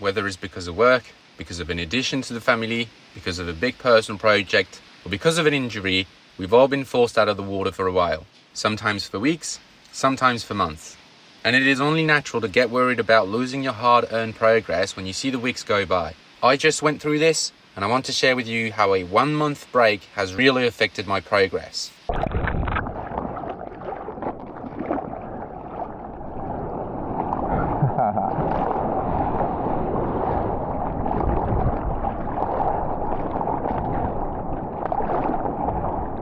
whether it's because of work, because of an addition to the family, because of a big personal project, or because of an injury, we've all been forced out of the water for a while, sometimes for weeks, sometimes for months. And it is only natural to get worried about losing your hard-earned progress when you see the weeks go by. I just went through this, and I want to share with you how a 1-month break has really affected my progress.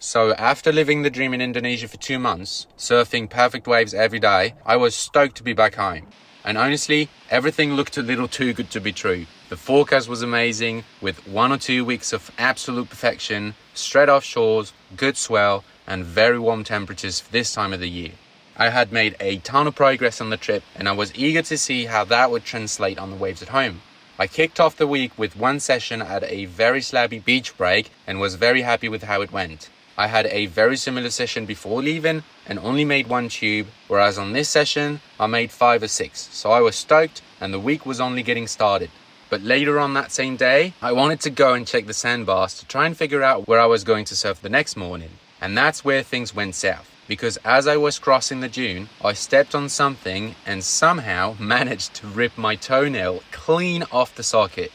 So after living the dream in Indonesia for 2 months, surfing perfect waves every day, I was stoked to be back home. And honestly, everything looked a little too good to be true. The forecast was amazing, with 1 or 2 weeks of absolute perfection, straight off shores, good swell, and very warm temperatures for this time of the year. I had made a ton of progress on the trip, and I was eager to see how that would translate on the waves at home. I kicked off the week with 1 session at a very slabby beach break and was very happy with how it went. I had a very similar session before leaving and only made 1 tube, whereas on this session, I made 5 or 6. So I was stoked and the week was only getting started. But later on that same day, I wanted to go and check the sandbars to try and figure out where I was going to surf the next morning. And that's where things went south. Because as I was crossing the dune, I stepped on something and somehow managed to rip my toenail clean off the socket.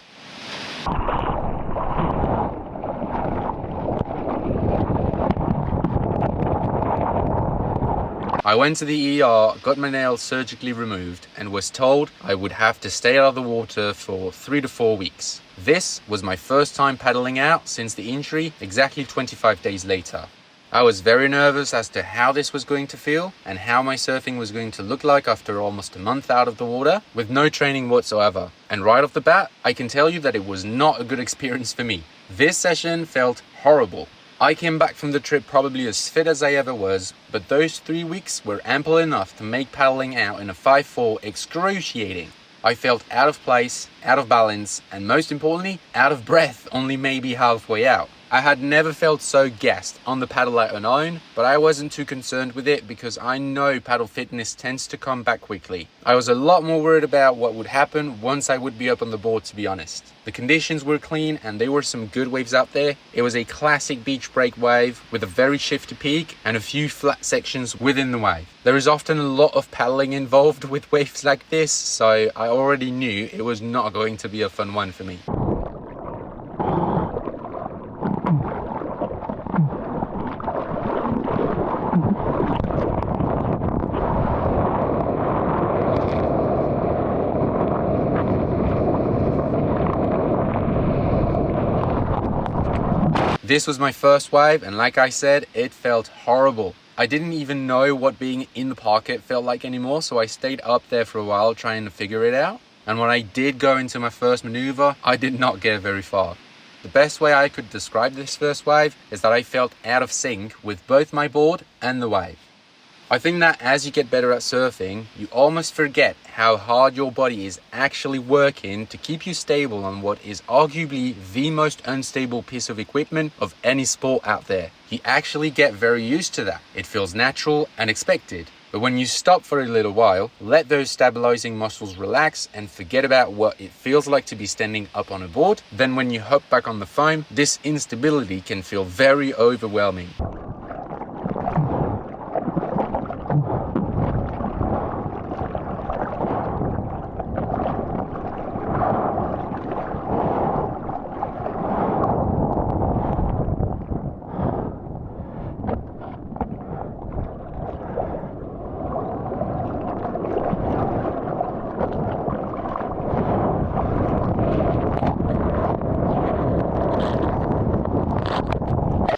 I went to the ER, got my nail surgically removed, and was told I would have to stay out of the water for 3 to 4 weeks. This was my first time paddling out since the injury, exactly 25 days later. I was very nervous as to how this was going to feel and how my surfing was going to look like after almost a month out of the water with no training whatsoever. And right off the bat, I can tell you that it was not a good experience for me. This session felt horrible. I came back from the trip probably as fit as I ever was, but those 3 weeks were ample enough to make paddling out in a 5'4" excruciating. I felt out of place, out of balance, and most importantly, out of breath only maybe halfway out. I had never felt so gassed on the paddle out on own, but I wasn't too concerned with it because I know paddle fitness tends to come back quickly. I was a lot more worried about what would happen once I would be up on the board, to be honest. The conditions were clean and there were some good waves out there. It was a classic beach break wave with a very shifty peak and a few flat sections within the wave. There is often a lot of paddling involved with waves like this, so I already knew it was not going to be a fun one for me. This was my first wave, and like I said, it felt horrible. I didn't even know what being in the pocket felt like anymore, so I stayed up there for a while trying to figure it out. And when I did go into my first maneuver, I did not get very far. The best way I could describe this first wave is that I felt out of sync with both my board and the wave. I think that as you get better at surfing, you almost forget how hard your body is actually working to keep you stable on what is arguably the most unstable piece of equipment of any sport out there. You actually get very used to that. It feels natural and expected. But when you stop for a little while, let those stabilizing muscles relax and forget about what it feels like to be standing up on a board, then when you hop back on the foam, this instability can feel very overwhelming.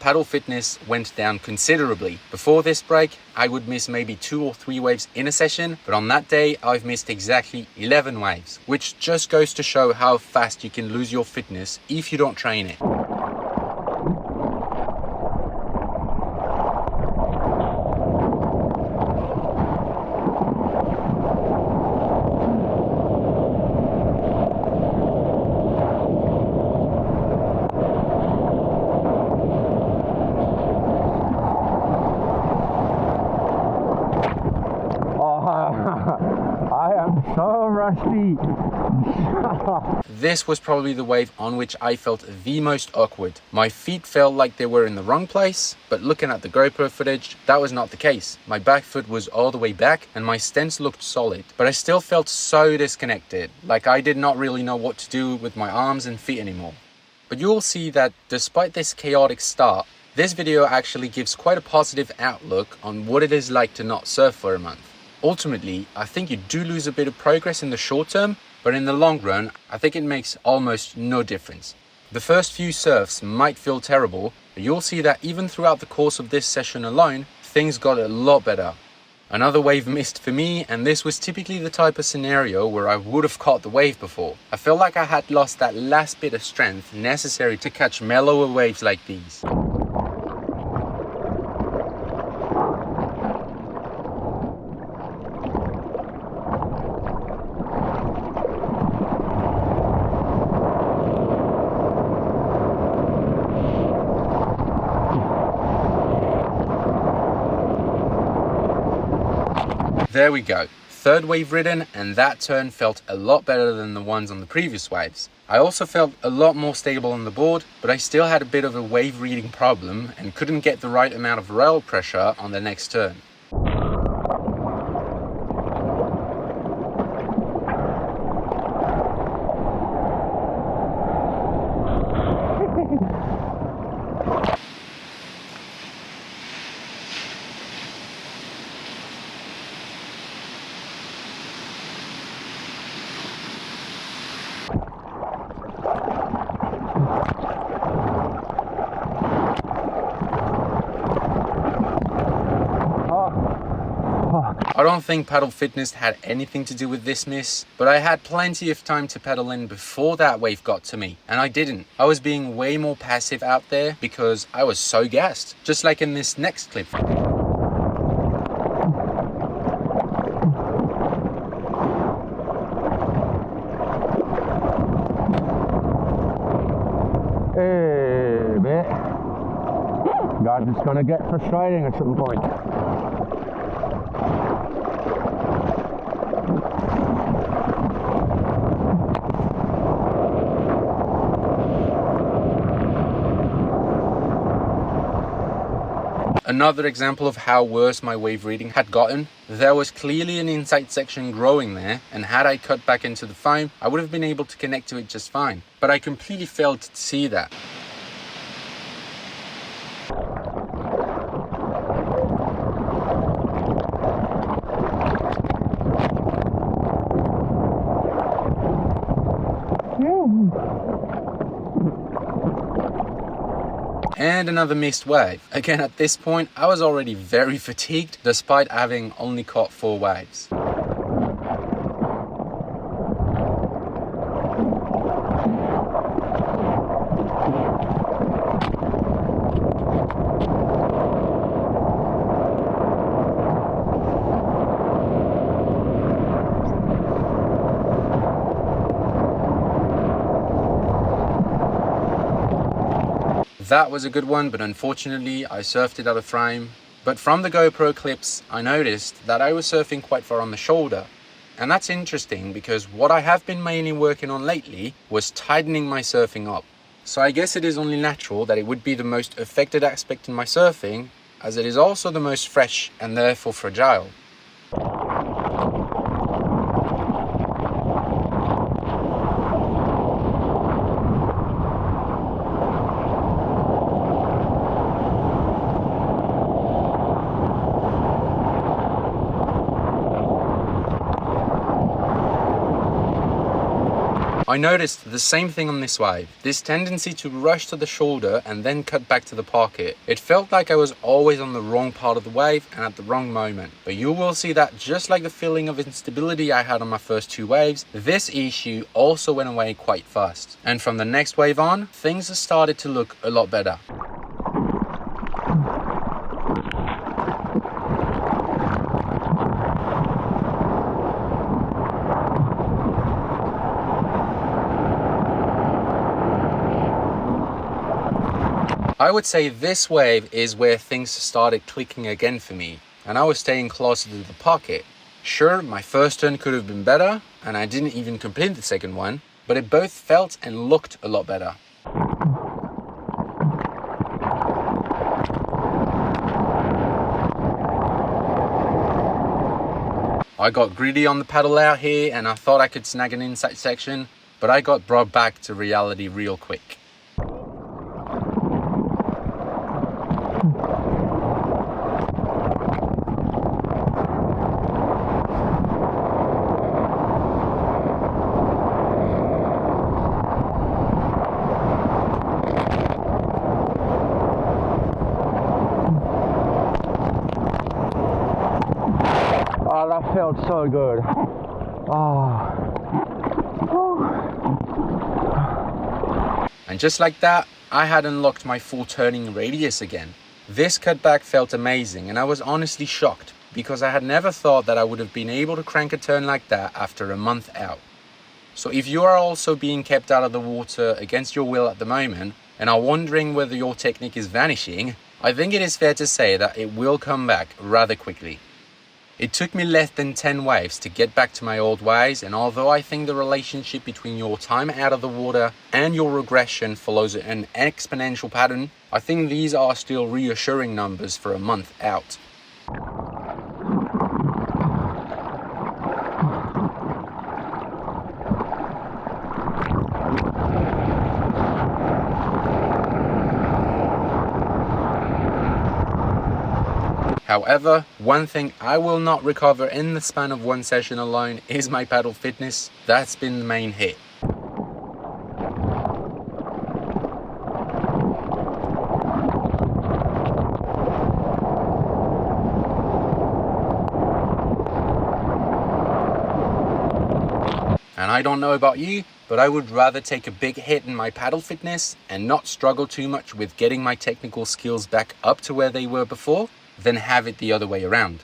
Paddle fitness went down considerably. Before this break, I would miss maybe 2 or 3 waves in a session, but on that day, I've missed exactly 11 waves, which just goes to show how fast you can lose your fitness if you don't train it. I am so rusty. This was probably the wave on which I felt the most awkward. My feet felt like they were in the wrong place, but looking at the GoPro footage, that was not the case. My back foot was all the way back and my stance looked solid, but I still felt so disconnected, like I did not really know what to do with my arms and feet anymore. But you'll see that despite this chaotic start, this video actually gives quite a positive outlook on what it is like to not surf for a month. Ultimately, I think you do lose a bit of progress in the short term, but in the long run, I think it makes almost no difference. The first few surfs might feel terrible, but you'll see that even throughout the course of this session alone, things got a lot better. Another wave missed for me, and this was typically the type of scenario where I would have caught the wave before. I felt like I had lost that last bit of strength necessary to catch mellower waves like these. There we go, third wave ridden, and that turn felt a lot better than the ones on the previous waves. I also felt a lot more stable on the board, but I still had a bit of a wave reading problem and couldn't get the right amount of rail pressure on the next turn. I don't think paddle fitness had anything to do with this miss, but I had plenty of time to paddle in before that wave got to me, and I didn't. I was being way more passive out there because I was so gassed, just like in this next clip. Hey, mate. God, it's gonna get frustrating at some point. Another example of how worse my wave reading had gotten, there was clearly an inside section growing there, and had I cut back into the foam, I would have been able to connect to it just fine. But I completely failed to see that. And another missed wave. Again, at this point, I was already very fatigued despite having only caught 4 waves. That was a good one, but unfortunately I surfed it out of frame. But from the GoPro clips, I noticed that I was surfing quite far on the shoulder. And that's interesting because what I have been mainly working on lately was tightening my surfing up. So I guess it is only natural that it would be the most affected aspect in my surfing, as it is also the most fresh and therefore fragile. I noticed the same thing on this wave, this tendency to rush to the shoulder and then cut back to the pocket. It felt like I was always on the wrong part of the wave and at the wrong moment. But you will see that just like the feeling of instability I had on my first 2 waves, this issue also went away quite fast. And from the next wave on, things started to look a lot better. I would say this wave is where things started clicking again for me, and I was staying closer to the pocket. Sure, my first turn could have been better, and I didn't even complete the second one, but it both felt and looked a lot better. I got greedy on the paddle out here and I thought I could snag an inside section, but I got brought back to reality real quick. Oh, that felt so good. And just like that, I had unlocked my full turning radius again. This cutback felt amazing and I was honestly shocked because I had never thought that I would have been able to crank a turn like that after a month out. So if you are also being kept out of the water against your will at the moment and are wondering whether your technique is vanishing, I think it is fair to say that it will come back rather quickly. It took me less than 10 waves to get back to my old ways, and although I think the relationship between your time out of the water and your regression follows an exponential pattern, I think these are still reassuring numbers for a month out. However, one thing I will not recover in the span of one session alone is my paddle fitness. That's been the main hit. And I don't know about you, but I would rather take a big hit in my paddle fitness and not struggle too much with getting my technical skills back up to where they were before than have it the other way around.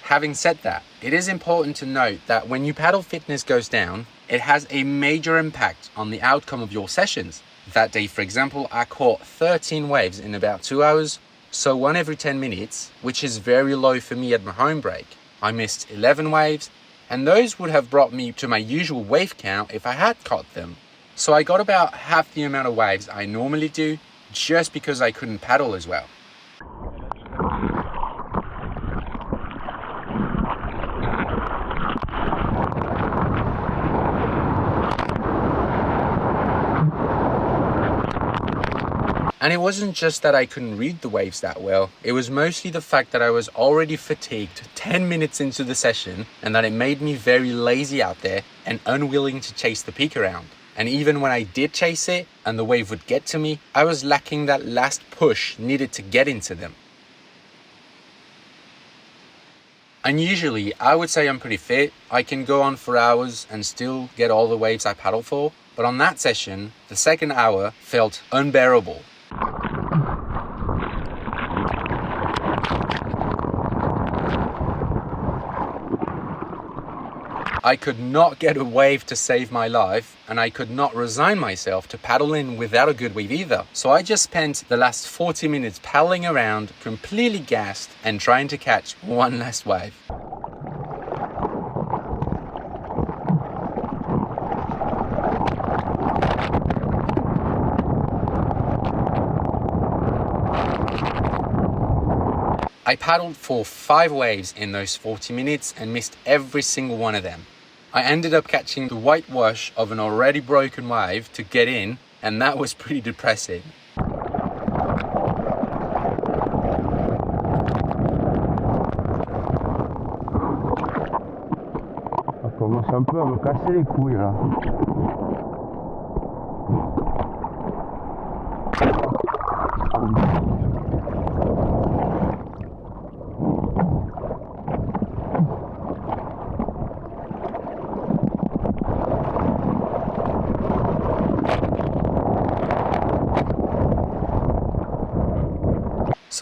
Having said that, it is important to note that when your paddle fitness goes down, it has a major impact on the outcome of your sessions. That day, for example, I caught 13 waves in about 2 hours, so 1 every 10 minutes, which is very low for me at my home break. I missed 11 waves, and those would have brought me to my usual wave count if I had caught them. So I got about half the amount of waves I normally do, just because I couldn't paddle as well. And it wasn't just that I couldn't read the waves that well, it was mostly the fact that I was already fatigued 10 minutes into the session and that it made me very lazy out there and unwilling to chase the peak around. And even when I did chase it and the wave would get to me, I was lacking that last push needed to get into them. And usually, I would say I'm pretty fit. I can go on for hours and still get all the waves I paddle for. But on that session, the second hour felt unbearable. I could not get a wave to save my life, and I could not resign myself to paddle in without a good wave either. So I just spent the last 40 minutes paddling around, completely gassed, and trying to catch one last wave. I paddled for 5 waves in those 40 minutes and missed every single one of them. I ended up catching the whitewash of an already broken wave to get in, and that was pretty depressing. Ça commence un peu à me casser les couilles là.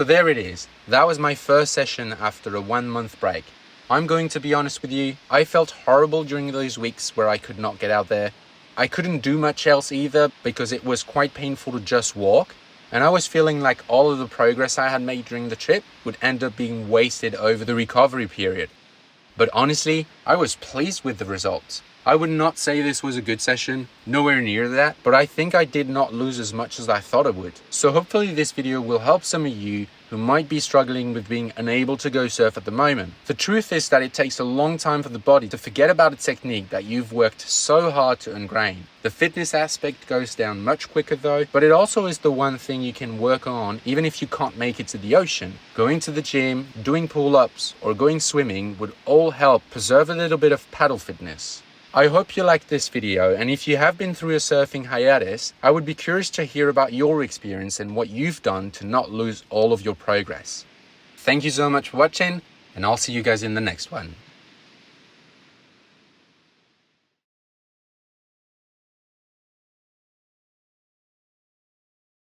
So there it is. That was my first session after a 1-month break. I'm going to be honest with you, I felt horrible during those weeks where I could not get out there. I couldn't do much else either because it was quite painful to just walk, and I was feeling like all of the progress I had made during the trip would end up being wasted over the recovery period. But honestly, I was pleased with the results. I would not say this was a good session, nowhere near that, but I think I did not lose as much as I thought I would. So hopefully this video will help some of you who might be struggling with being unable to go surf at the moment. The truth is that it takes a long time for the body to forget about a technique that you've worked so hard to ingrain. The fitness aspect goes down much quicker though, but it also is the one thing you can work on even if you can't make it to the ocean. Going to the gym, doing pull-ups, or going swimming would all help preserve a little bit of paddle fitness. I hope you liked this video, and if you have been through a surfing hiatus, I would be curious to hear about your experience and what you've done to not lose all of your progress. Thank you so much for watching, and I'll see you guys in the next one.